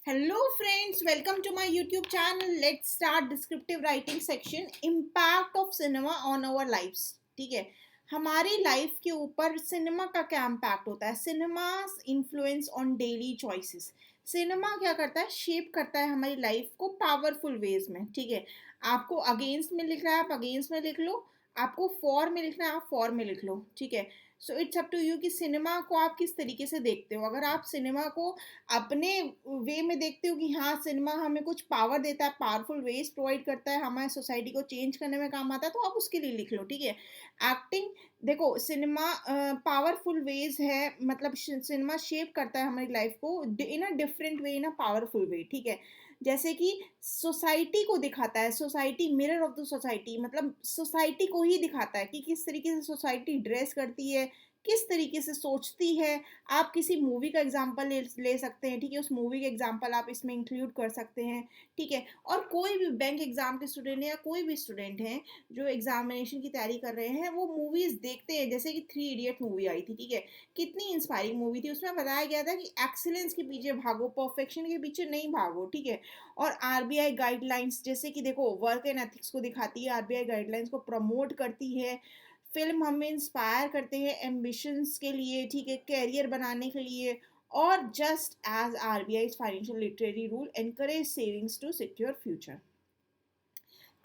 Hello friends, welcome to my YouTube channel. Let's start descriptive writing section. Impact of cinema on our lives. ठीक है, हमारी life के ऊपर cinema का क्या इम्पैक्ट होता है? Cinema influence on daily choices. Cinema क्या करता है? शेप करता है हमारी लाइफ को पावरफुल वेज में. ठीक है, आपको अगेंस्ट में लिख रहा है, आप अगेंस्ट में लिख लो. आपको फॉर में लिखना है, आप फॉर में लिख लो. ठीक है, so it's up to you कि सिनेमा को आप किस तरीके से देखते हो. अगर आप सिनेमा को अपने वे में देखते हो कि हाँ, सिनेमा हमें कुछ पावर देता है, पावरफुल वेज प्रोवाइड करता है, हमारे सोसाइटी को चेंज करने में काम आता है, तो आप उसके लिए लिख लो. ठीक है, एक्टिंग. देखो, सिनेमा पावरफुल वेज है, मतलब सिनेमा शेप करता है हमारी लाइफ को इन a different way, in a powerful वे. ठीक है, जैसे कि सोसाइटी को दिखाता है, society mirror of the society, मतलब सोसाइटी को ही दिखाता है कि किस तरीके से सोसाइटी ड्रेस करती है, किस तरीके से सोचती है. आप किसी मूवी का एग्जांपल ले सकते हैं. ठीक है, उस मूवी का एग्जांपल आप इसमें इंक्लूड कर सकते हैं. ठीक है, और कोई भी बैंक एग्जाम के स्टूडेंट है या कोई भी स्टूडेंट हैं जो एग्जामिनेशन की तैयारी कर रहे हैं, वो मूवीज देखते हैं. जैसे कि 3 इडियट मूवी आई थी. ठीक है, कितनी इंस्पायरिंग मूवी थी. उसमें बताया गया था कि एक्सीलेंस के पीछे भागो, परफेक्शन के पीछे नहीं भागो. ठीक है, और आरबीआई गाइडलाइंस, जैसे कि देखो, वर्क एंड एथिक्स को दिखाती है, आरबीआई गाइडलाइंस को प्रमोट करती है. फिल्म हमें इंस्पायर करते हैं एम्बिशंस के लिए. ठीक है, कैरियर बनाने के लिए. और just as RBI financial literary rule encourage savings to secure future.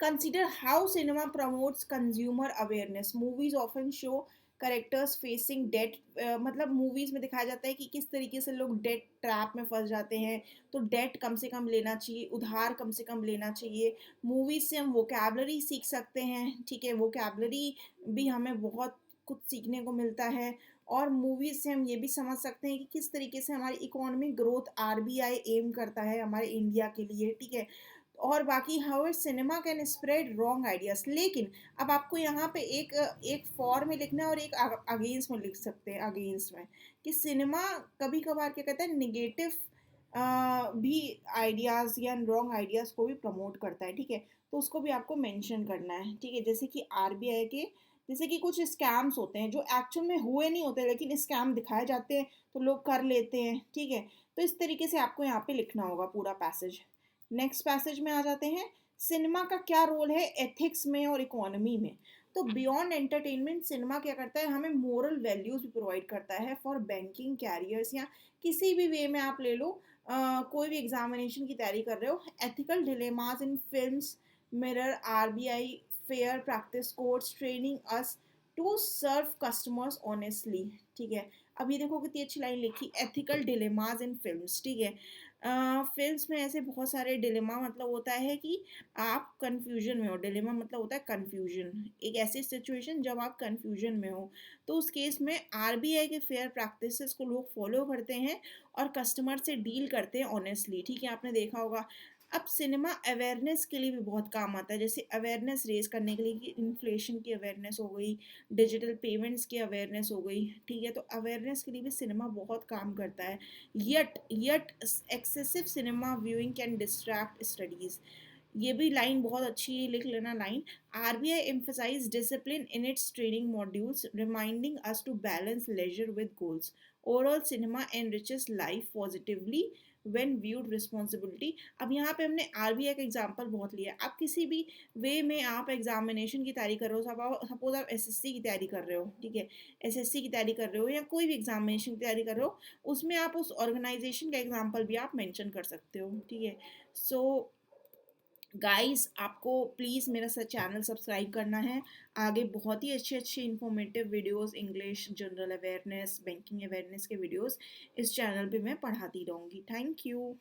Consider how cinema promotes consumer awareness. Movies often show characters facing debt. मतलब मूवीज में दिखाया जाता है कि किस तरीके से लोग डेट ट्रैप में फंस जाते हैं. तो डेट कम से कम लेना चाहिए, उधार कम से कम लेना चाहिए. मूवीज से हम वोकैबलरी सीख सकते हैं. ठीक है, वोकैबलरी भी हमें बहुत कुछ सीखने को मिलता है. और मूवीज से हम ये भी समझ सकते हैं कि किस तरीके से हमारी इकोनॉमिक ग्रोथ आरबीआई एम करता है हमारे इंडिया के लिए. ठीक है, और बाकी how cinema can spread wrong ideas. लेकिन अब आपको यहाँ पे एक एक फॉर में लिखना है और एक अगेंस्ट में लिख सकते हैं. अगेंस्ट में कि सिनेमा कभी कभार क्या कहता है, निगेटिव भी आइडियाज़ या रॉन्ग आइडियाज़ को भी प्रमोट करता है. ठीक है, तो उसको भी आपको मेंशन करना है. ठीक है, जैसे कि आरबीआई के, जैसे कि कुछ स्कैम्स होते हैं जो एक्चुअल में हुए नहीं होते, लेकिन स्कैम दिखाए जाते हैं तो लोग कर लेते हैं. ठीक है, तो इस तरीके से आपको यहाँ पे लिखना होगा पूरा पैसेज. नेक्स्ट पैसेज में आ जाते हैं. सिनेमा का क्या रोल है एथिक्स में और इकोनॉमी में? तो बियॉन्ड एंटरटेनमेंट, सिनेमा क्या करता है, हमें मोरल वैल्यूज भी प्रोवाइड करता है फॉर बैंकिंग कैरियर्स, या किसी भी वे में आप ले लो. कोई भी एग्जामिनेशन की तैयारी कर रहे हो. Ethical dilemmas in films mirror RBI fair practice codes training us to serve customers honestly. ठीक है, अब ये देखो कितनी अच्छी लाइन लिखी, एथिकल डिलेमास इन फिल्म्स. ठीक है, फिल्म्स में ऐसे बहुत सारे डिलेमा, मतलब होता है कि आप कंफ्यूजन में हो. डिलेमा मतलब होता है कंफ्यूजन, एक ऐसी सिचुएशन जब आप कंफ्यूजन में हो. तो उस केस में आरबीआई के फेयर प्रैक्टिसेस को लोग फॉलो करते हैं और कस्टमर से डील करते हैं ऑनेस्टली. ठीक है, आपने देखा होगा. अब सिनेमा अवेयरनेस के लिए भी बहुत काम आता है, जैसे अवेयरनेस रेज करने के लिए कि इन्फ्लेशन की अवेयरनेस हो गई, डिजिटल पेमेंट्स की अवेयरनेस हो गई. ठीक है, तो अवेयरनेस के लिए भी सिनेमा बहुत काम करता है. Yet excessive cinema viewing can distract studies. ये भी लाइन बहुत अच्छी है, लिख लेना line. RBI emphasise discipline in its training modules reminding us to balance leisure with goals. Overall cinema enriches life positively when viewed responsibility. अब यहाँ पे हमने आरबीआई का एग्जांपल बहुत लिया. आप किसी भी वे में आप एग्जामिनेशन की तैयारी कर रहे हो, सपोज आप एसएससी की तैयारी कर रहे हो. ठीक है, एसएससी की तैयारी कर रहे हो या कोई भी एग्जामिनेशन की तैयारी कर रहे हो, उसमें आप उस ऑर्गेनाइजेशन का एग्जांपल भी आप मेंशन कर सकते हो. ठीक है, सो गाइस, आपको प्लीज़ मेरा चैनल सब्सक्राइब करना है. आगे बहुत ही अच्छे अच्छे informative videos, English, general awareness, banking awareness के वीडियोस इस चैनल पे मैं पढ़ाती रहूँगी. Thank you.